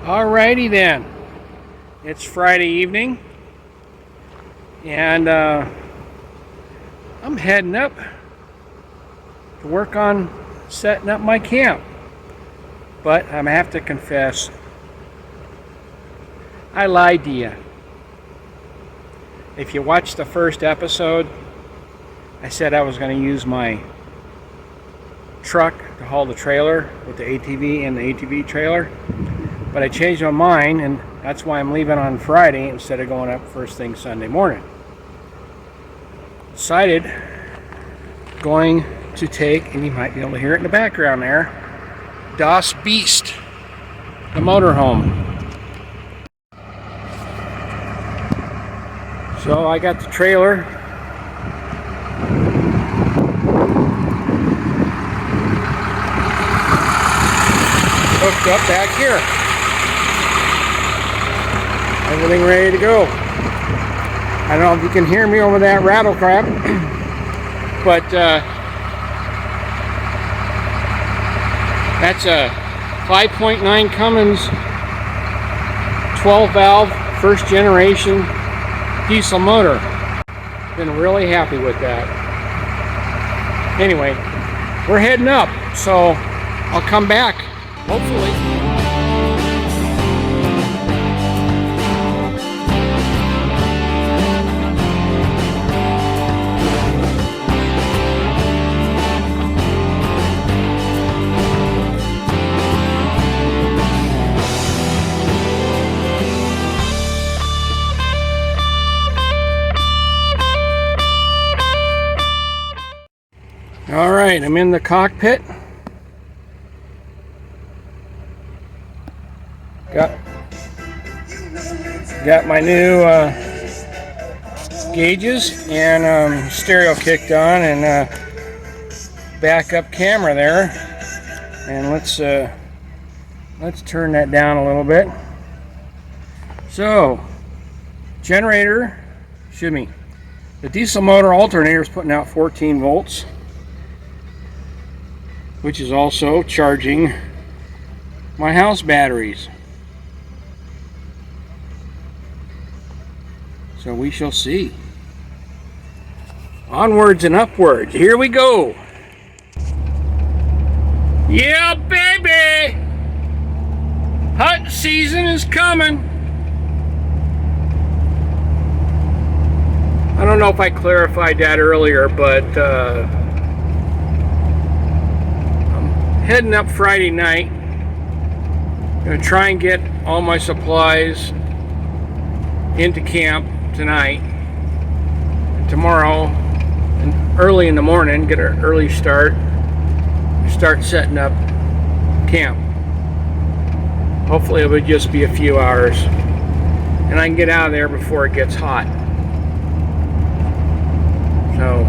Alrighty then. It's Friday evening, and I'm heading up to work on setting up my camp. But I have to confess, I lied to you. If you watched the first episode, I said I was going to use my truck to haul the trailer with the ATV and the ATV trailer. But I changed my mind, and that's why I'm leaving on Friday instead of going up first thing Sunday morning. Decided going to take, and you might be able to hear it in the background there, Das Beast, the motorhome. So I got the trailer hooked up back here. Everything ready to go. I don't know if you can hear me over that rattle crap, but that's a 5.9 Cummins 12 valve first generation diesel motor. Been really happy with that. Anyway, we're heading up, so I'll come back, hopefully. All right, I'm in the cockpit. Got my new gauges and stereo kicked on, and backup camera there. And let's turn that down a little bit. So, the diesel motor alternator is putting out 14 volts. Which is also charging my house batteries. So we shall see. Onwards and upwards. Here we go. Yeah, baby! Hunting season is coming. I don't know if I clarified that earlier, but heading up Friday night. Gonna try and get all my supplies into camp tonight. And tomorrow, and early in the morning, get an early start. Start setting up camp. Hopefully it would just be a few hours, and I can get out of there before it gets hot. So,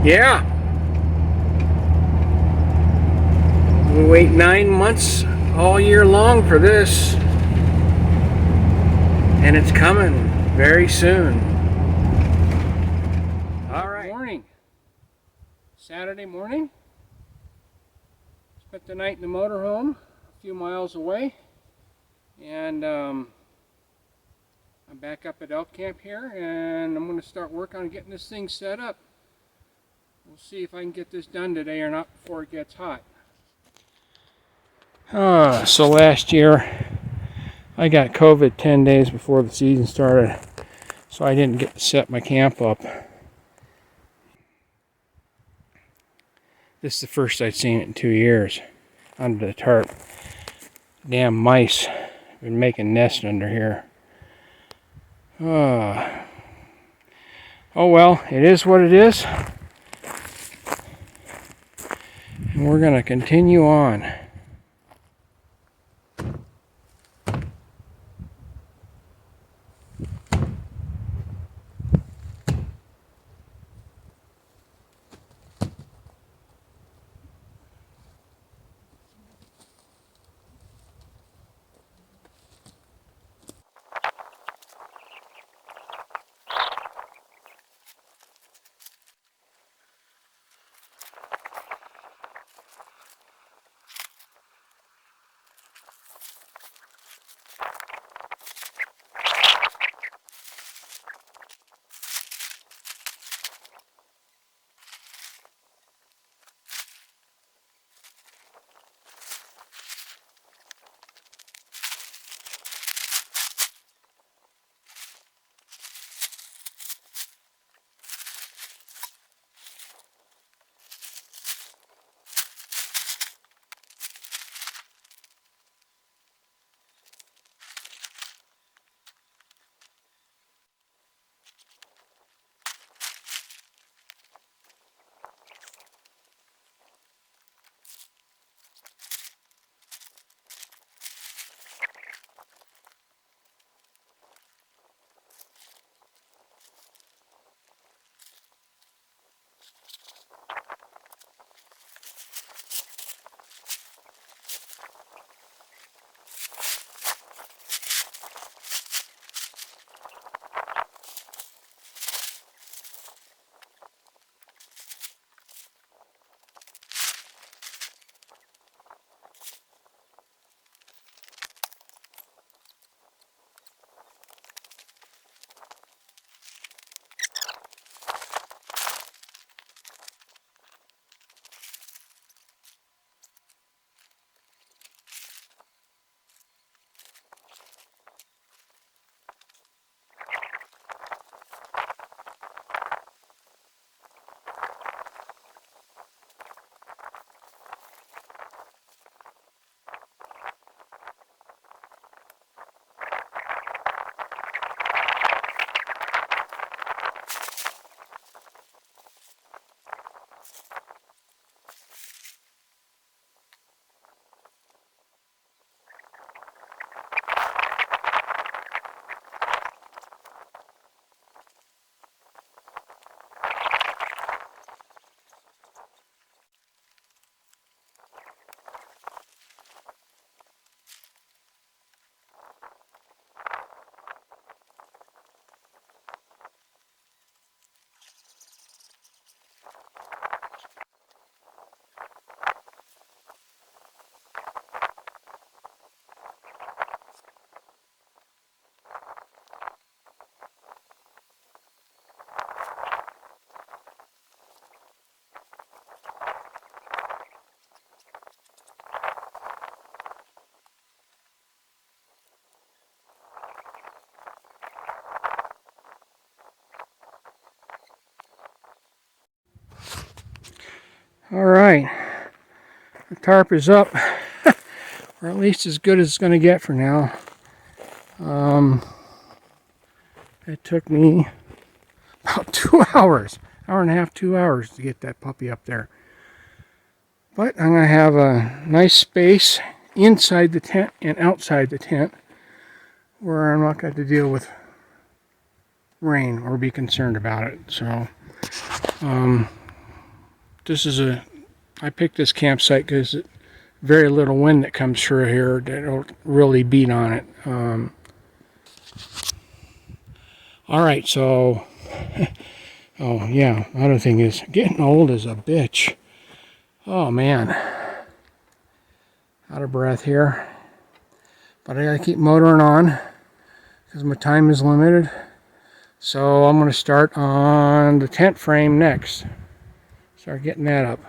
yeah. We wait 9 months all year long for this, and it's coming very soon. All right. Morning. Saturday morning. Spent the night in the motorhome a few miles away, and I'm back up at Elk Camp here, and I'm going to start work on getting this thing set up. We'll see if I can get this done today or not before it gets hot. So last year I got COVID 10 days before the season started, so I didn't get to set my camp up. This is the first I'd seen it in 2 years under the tarp. Damn mice have been making nests under here. Oh well, it is what it is, and we're gonna continue on. All right, the tarp is up, or at least as good as it's going to get for now. It took me about 2 hours, hour and a half, 2 hours to get that puppy up there. But I'm going to have a nice space inside the tent and outside the tent where I'm not going to deal with rain or be concerned about it. So I picked this campsite because very little wind that comes through here that'll really beat on it. All right, so oh yeah, another thing is getting old is a bitch. Oh man, out of breath here, but I gotta keep motoring on because my time is limited. So I'm gonna start on the tent frame next. Start getting that up.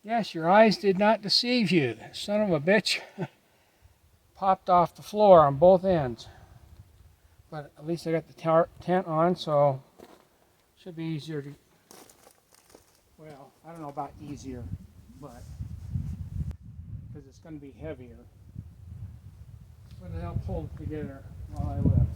Yes, your eyes did not deceive you. Son of a bitch popped off the floor on both ends. But at least I got the tent on, so it should be easier to, well, I don't know about easier, but because it's going to be heavier. But it helps hold it together while I lift.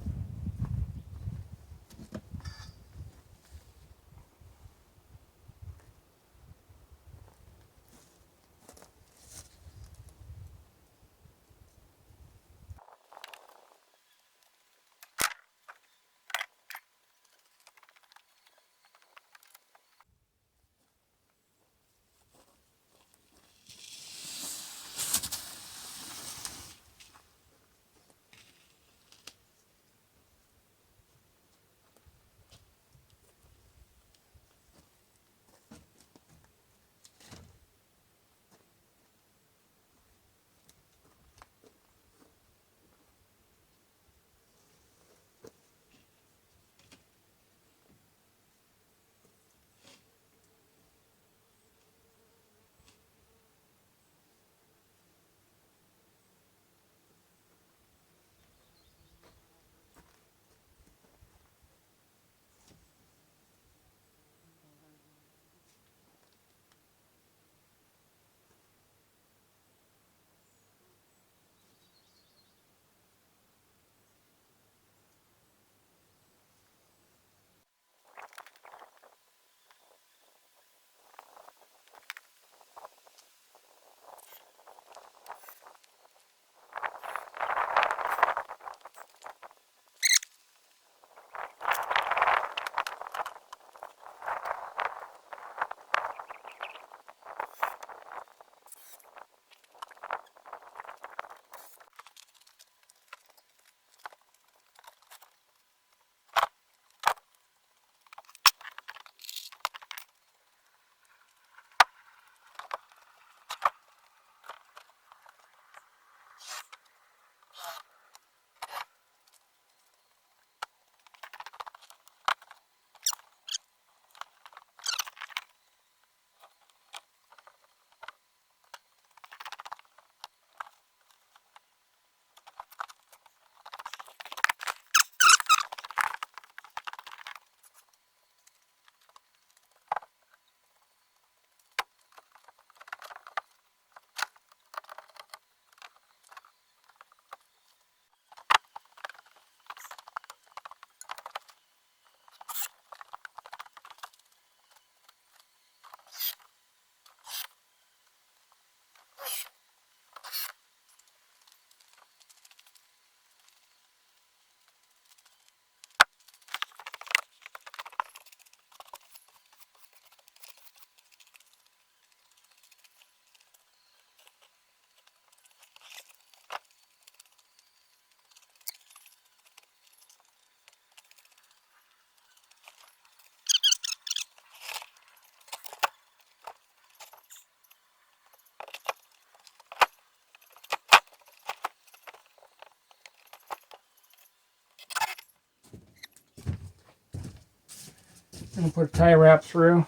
I'm going to put a tie wrap through,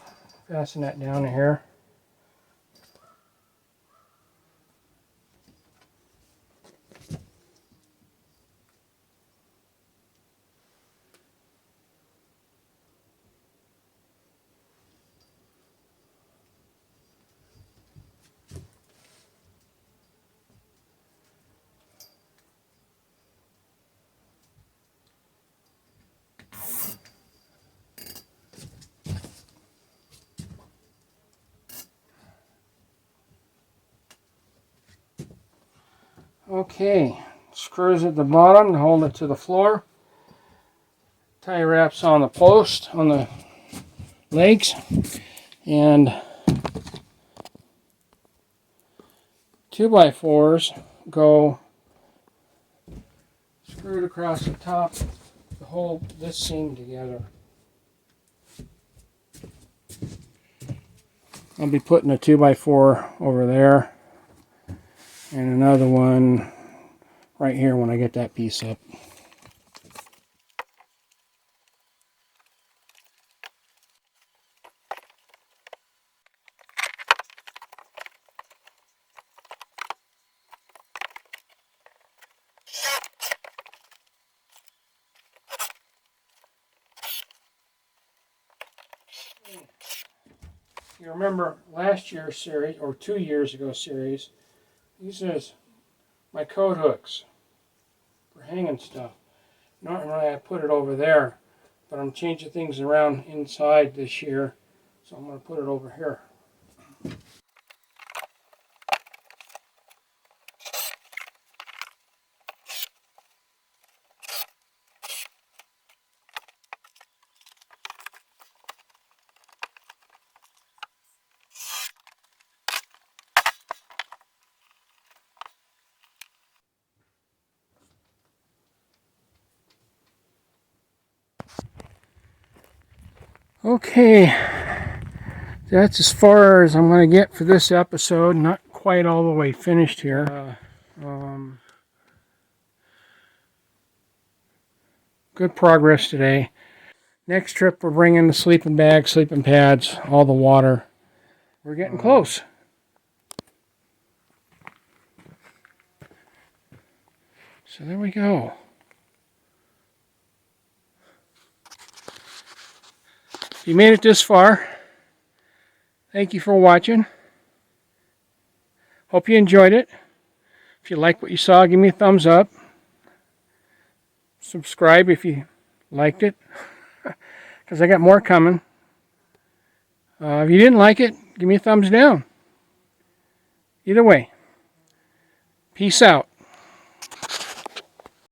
fasten that down to here. Okay, screws at the bottom to hold it to the floor. Tie wraps on the post, on the legs, and 2x4s go screwed across the top to hold this seam together. I'll be putting a 2x4 over there and another one right here when I get that piece up. You remember last year's series, or 2 years ago series, these is my coat hooks for hanging stuff. Normally I put it over there, but I'm changing things around inside this year, so I'm going to put it over here. Okay, that's as far as I'm going to get for this episode. Not quite all the way finished here. Good progress today. Next trip we're bringing the sleeping bags, sleeping pads, all the water. We're getting close. So there we go. If you made it this far, thank you for watching. Hope you enjoyed it. If you like what you saw, give me a thumbs up. Subscribe if you liked it, because I got more coming. If you didn't like it, give me a thumbs down. Either way, peace out.